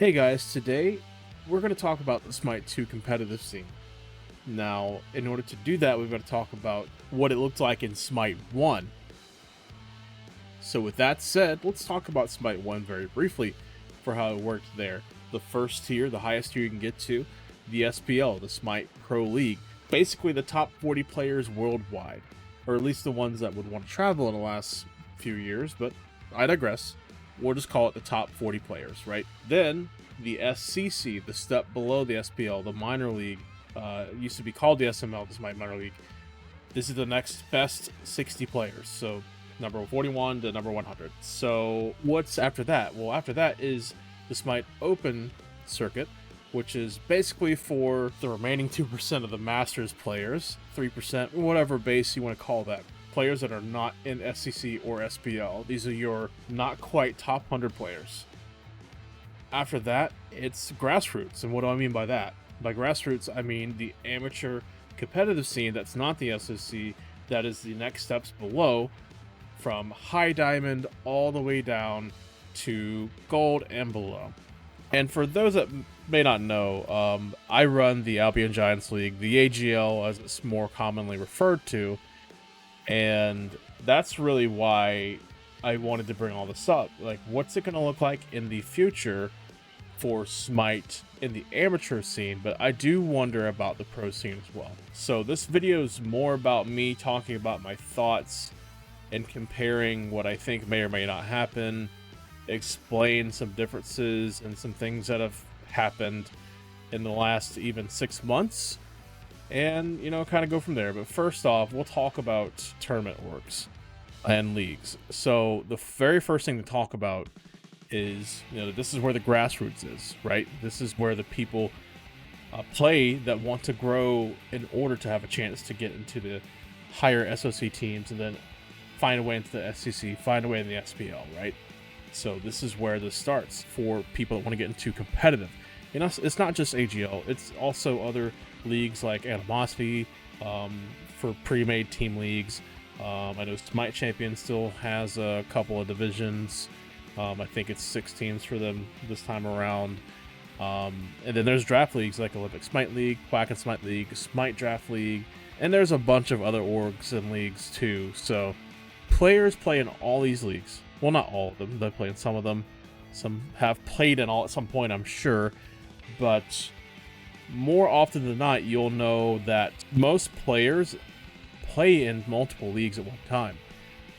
Hey guys, today we're going to talk about the Smite 2 competitive scene. Now, in order to do that, we've got to talk about what it looked like in Smite 1. So with that said, let's talk about Smite 1 very briefly for how it worked there. The first tier, the highest tier you can get to, the SPL, the Smite Pro League. Basically the top 40 players worldwide, or at least the ones that would want to travel in the last few years, but I digress. We'll just call it the top 40 players, right? Then the SCC, the step below the SPL, the minor league, used to be called the SML, this is my minor league. This is the next best 60 players, so number 41 to number 100. So what's after that? Well, after that is the Smite Open circuit, which is basically for the remaining 2% of the Masters players, 3%, whatever base you want to call that. Players that are not in SCC or SPL. These are your not quite top 100 players. After that, it's grassroots. And what do I mean by that? By grassroots, I mean the amateur competitive scene that's not the SCC, that is the next steps below, from high diamond all the way down to gold and below. And for those that may not know, I run the Albion Giants League, the AGL as it's more commonly referred to. And that's really why I wanted to bring all this up. Like, what's it going to look like in the future for Smite in the amateur scene? But I do wonder about the pro scene as well. So this video is more about me talking about my thoughts and comparing what I think may or may not happen, explain some differences and some things that have happened in the last even 6 months. And, kind of go from there. But first off, we'll talk about tournament orgs and leagues. So the very first thing to talk about is, this is where the grassroots is, right? This is where the people play that want to grow in order to have a chance to get into the higher SOC teams and then find a way into the SCC, find a way in the SPL, right? So this is where this starts for people that want to get into competitive. It's not just AGL, it's also other leagues like Animosity, for pre-made team leagues. I know Smite Champion still has a couple of divisions. I think it's 6 teams for them this time around. And then there's draft leagues like Olympic Smite League, Quack and Smite League, Smite Draft League, and there's a bunch of other orgs and leagues too. So players play in all these leagues. Well, not all of them. They play in some of them. Some have played in all at some point, I'm sure. But more often than not, you'll know that most players play in multiple leagues at one time.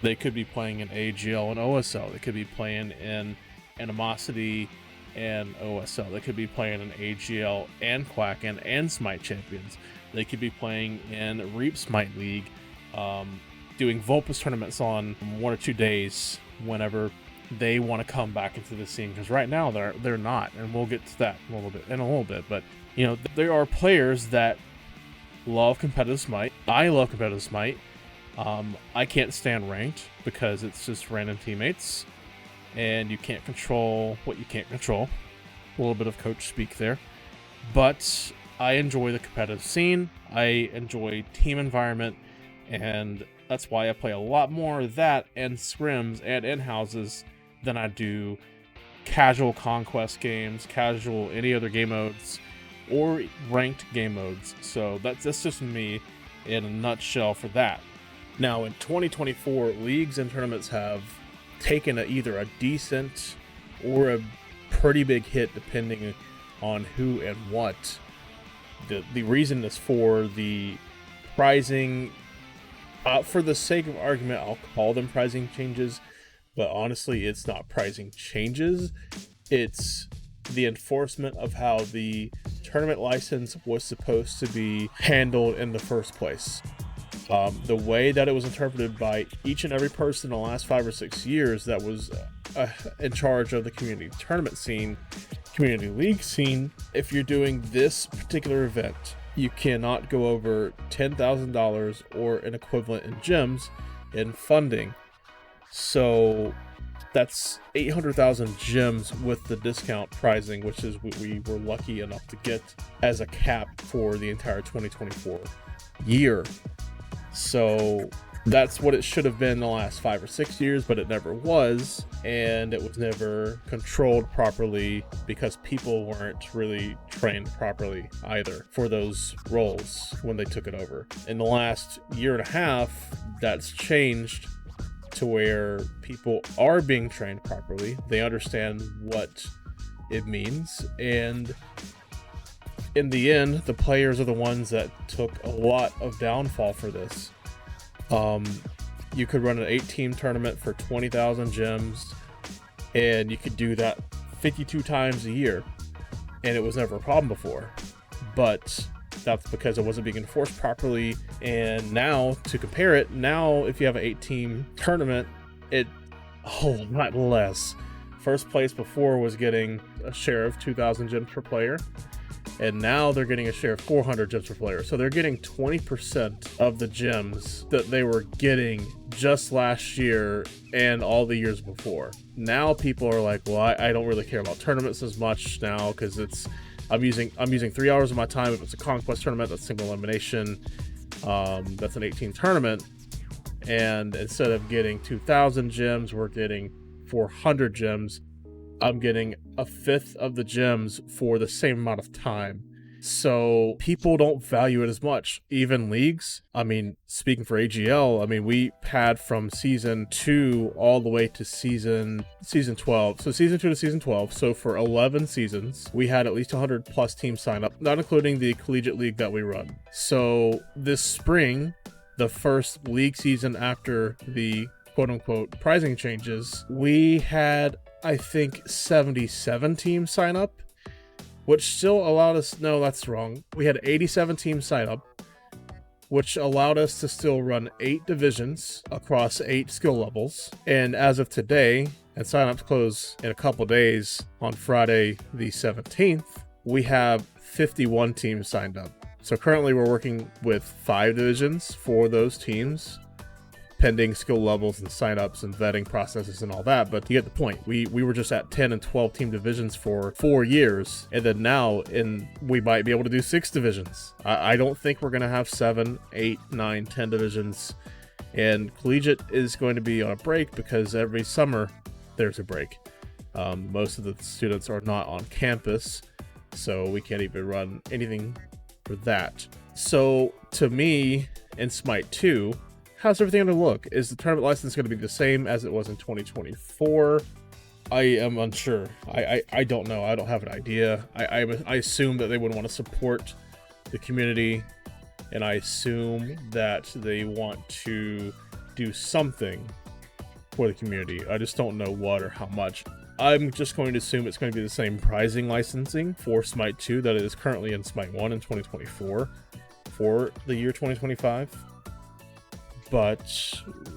They could be playing in AGL and OSL. They could be playing in Animosity and OSL. They could be playing in AGL and Quack and Smite Champions. They could be playing in Reap Smite League, doing Vulpus tournaments on 1 or 2 days whenever they want to come back into the scene, because right now they're not, and we'll get to that a little bit. But there are players that love competitive Smite. I love competitive Smite. I can't stand ranked because it's just random teammates and you can't control what you can't control. A little bit of coach speak there, but I enjoy the competitive scene. I enjoy team environment, and that's why I play a lot more of that and scrims and in-houses than I do casual conquest games, casual any other game modes, or ranked game modes. So that's just me in a nutshell for that. Now in 2024, leagues and tournaments have taken either a decent or a pretty big hit depending on who and what. The reason is for the pricing. For the sake of argument, I'll call them pricing changes, but honestly, it's not pricing changes. It's the enforcement of how the tournament license was supposed to be handled in the first place. The way that it was interpreted by each and every person in the last 5 or 6 years that was in charge of the community tournament scene, community league scene, if you're doing this particular event, you cannot go over $10,000 or an equivalent in gems in funding. So that's 800,000 gems with the discount pricing, which is what we were lucky enough to get as a cap for the entire 2024 year. So That's what it should have been the last 5 or 6 years, but it never was, and it was never controlled properly because people weren't really trained properly either for those roles when they took it over. In the last year and a half, that's changed to where people are being trained properly. They understand what it means, and in the end, the players are the ones that took a lot of downfall for this. You could run an 8-team tournament for 20,000 gems, and you could do that 52 times a year, and it was never a problem before. But that's because it wasn't being enforced properly. And now, to compare it, now if you have an 8-team tournament, it a whole lot less. First place before was getting a share of 2,000 gems per player, and now they're getting a share of 400 gems per player. So they're getting 20% of the gems that they were getting just last year and all the years before. Now people are like, well, I don't really care about tournaments as much now because I'm using 3 hours of my time. If it's a conquest tournament, that's single elimination. That's an 18 tournament, and instead of getting 2,000 gems, we're getting 400 gems. I'm getting a fifth of the gems for the same amount of time. So people don't value it as much. Even leagues, I mean, speaking for AGL, I mean, we had from season 2 all the way to season 12. So season 2 to season 12. So for 11 seasons, we had at least 100 plus teams sign up, not including the collegiate league that we run. So this spring, the first league season after the quote-unquote prizing changes, we had, I think, 77 teams sign up, which still allowed us, no, that's wrong. We had 87 teams sign up, which allowed us to still run 8 divisions across 8 skill levels. And as of today, and signups close in a couple days on Friday the 17th, we have 51 teams signed up. So currently we're working with 5 divisions for those teams, pending skill levels and signups and vetting processes and all that, but you get the point. We were just at 10 and 12 team divisions for 4 years, and then now we might be able to do 6 divisions. I don't think we're going to have 7, 8, 9, 10 divisions, and collegiate is going to be on a break because every summer there's a break. Most of the students are not on campus, so we can't even run anything for that. So to me, in Smite 2, how's everything going to look? Is the tournament license going to be the same as it was in 2024? I am unsure. I don't know. I don't have an idea. I assume that they would want to support the community, and I assume that they want to do something for the community. I just don't know what or how much. I'm just going to assume it's going to be the same prizing licensing for Smite 2 that it is currently in Smite 1 in 2024 for the year 2025. But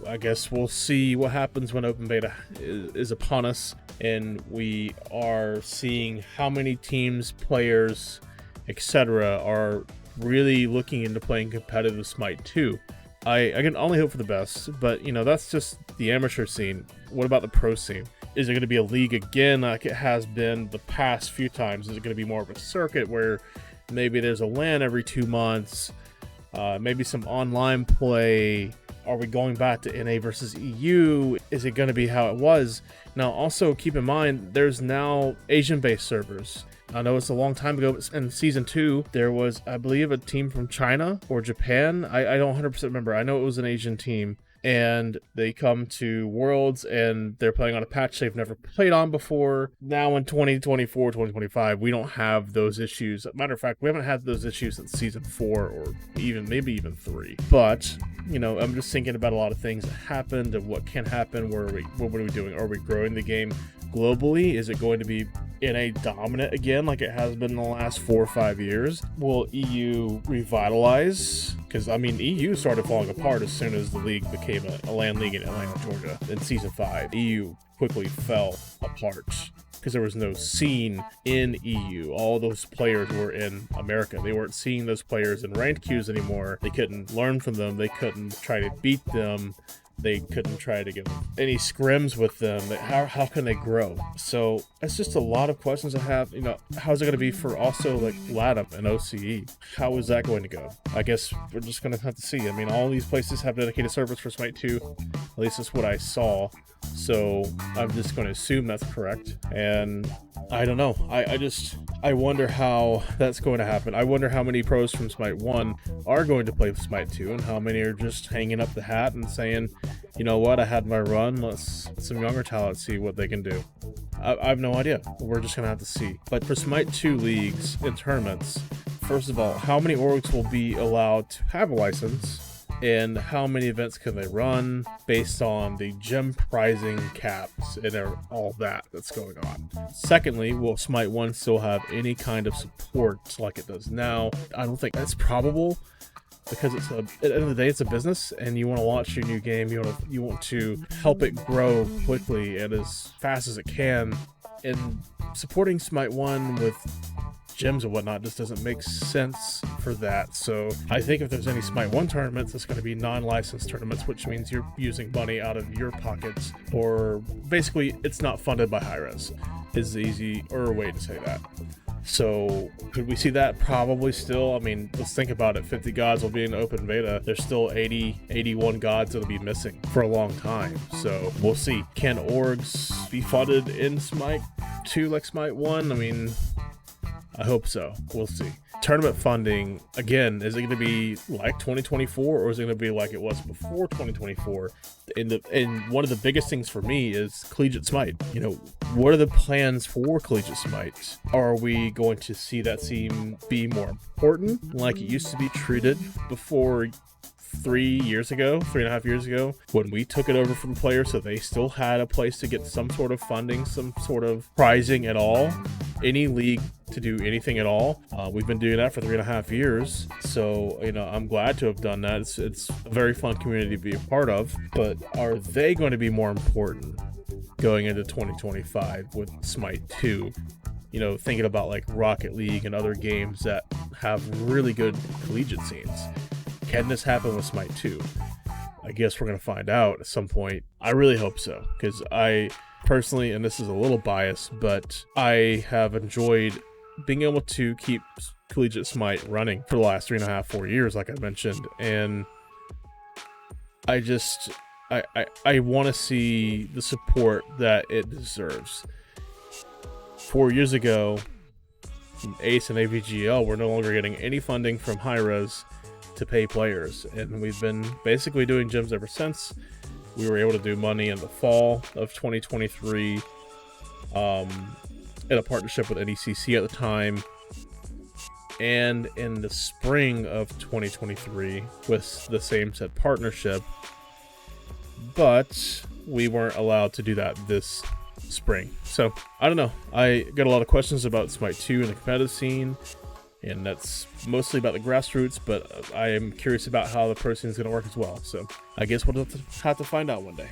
I guess we'll see what happens when open beta is upon us and we are seeing how many teams, players, etc. are really looking into playing competitive Smite 2. I can only hope for the best, but you know, that's just the amateur scene. What about the pro scene? Is it going to be a league again like it has been the past few times? Is it going to be more of a circuit where maybe there's a LAN every 2 months? Maybe some online play? Are we going back to NA versus EU? Is it going to be how it was? Now, also keep in mind, there's now Asian-based servers. I know it's a long time ago, but in Season 2, there was, I believe, a team from China or Japan. I don't 100% remember. I know it was an Asian team. And they come to Worlds and they're playing on a patch they've never played on before. Now in 2024, 2025, we don't have those issues. Matter of fact, we haven't had those issues since Season 4 or maybe even 3. But, you know, I'm just thinking about a lot of things that happened and what can happen. What are we doing? Are we growing the game globally? Is it going to be NA dominant again like it has been in the last 4 or 5 years? Will EU revitalize? Because, I mean, EU started falling apart as soon as the league became a LAN league in Atlanta, Georgia in Season 5. EU quickly fell apart because there was no scene in EU. All those players were in America. They weren't seeing those players in ranked queues anymore. They couldn't learn from them. They couldn't try to beat them. they couldn't try to get any scrims with them. How can they grow? So it's just a lot of questions I have. You know, how's it going to be for also like LATAM and OCE? How is that going to go? I guess we're just going to have to see. I mean, all these places have dedicated servers for Smite 2. At least that's what I saw. So I'm just going to assume that's correct. And I don't know. I wonder how that's going to happen. I wonder how many pros from Smite 1 are going to play Smite 2 and how many are just hanging up the hat and saying, you know what, I had my run, let's let some younger talent see what they can do. I have no idea. We're just going to have to see. But for Smite 2 leagues and tournaments, first of all, how many orgs will be allowed to have a license? And how many events can they run based on the gem pricing caps and all that's going on. Secondly, will Smite 1 still have any kind of support like it does now? I don't think that's probable, because at the end of the day, it's a business, and you want to launch your new game. You want to help it grow quickly and as fast as it can. And supporting Smite 1 with gems and whatnot just doesn't make sense for that. So I think if there's any Smite 1 tournaments, it's going to be non-licensed tournaments, which means you're using money out of your pockets, or basically it's not funded by Hi-Rez is the easier way to say that. So could we see that? Probably still. I mean, let's think about it. 50 gods will be in open beta. There's still 81 gods that'll be missing for a long time. So we'll see. Can orgs be funded in Smite 2 like Smite 1? I mean, I hope so. We'll see. Tournament funding, again, is it going to be like 2024, or is it going to be like it was before 2024? And one of the biggest things for me is Collegiate Smite. You know, what are the plans for Collegiate Smite? Are we going to see that scene be more important, like it used to be treated before 3.5 years ago, when we took it over from players, so they still had a place to get some sort of funding, some sort of prizing at all? Any league to do anything at all. We've been doing that for 3.5 years. So, you know, I'm glad to have done that. It's a very fun community to be a part of, but are they going to be more important going into 2025 with Smite 2? You know, thinking about like Rocket League and other games that have really good collegiate scenes. Can this happen with Smite 2? I guess we're going to find out at some point. I really hope so, because I personally, and this is a little biased, but I have enjoyed being able to keep Collegiate Smite running for the last 3.5-4 years, like I mentioned. And I want to see the support that it deserves. 4 years ago, Ace and AVGL were no longer getting any funding from Hi-Rez to pay players, and we've been basically doing gyms ever since. We were able to do money in the fall of 2023 in a partnership with NECC at the time, and in the spring of 2023 with the same said partnership, but we weren't allowed to do that this spring. So I don't know, I got a lot of questions about Smite 2 and the competitive scene, and that's mostly about the grassroots, but I am curious about how the pro scene is going to work as well. So I guess we'll have to find out one day.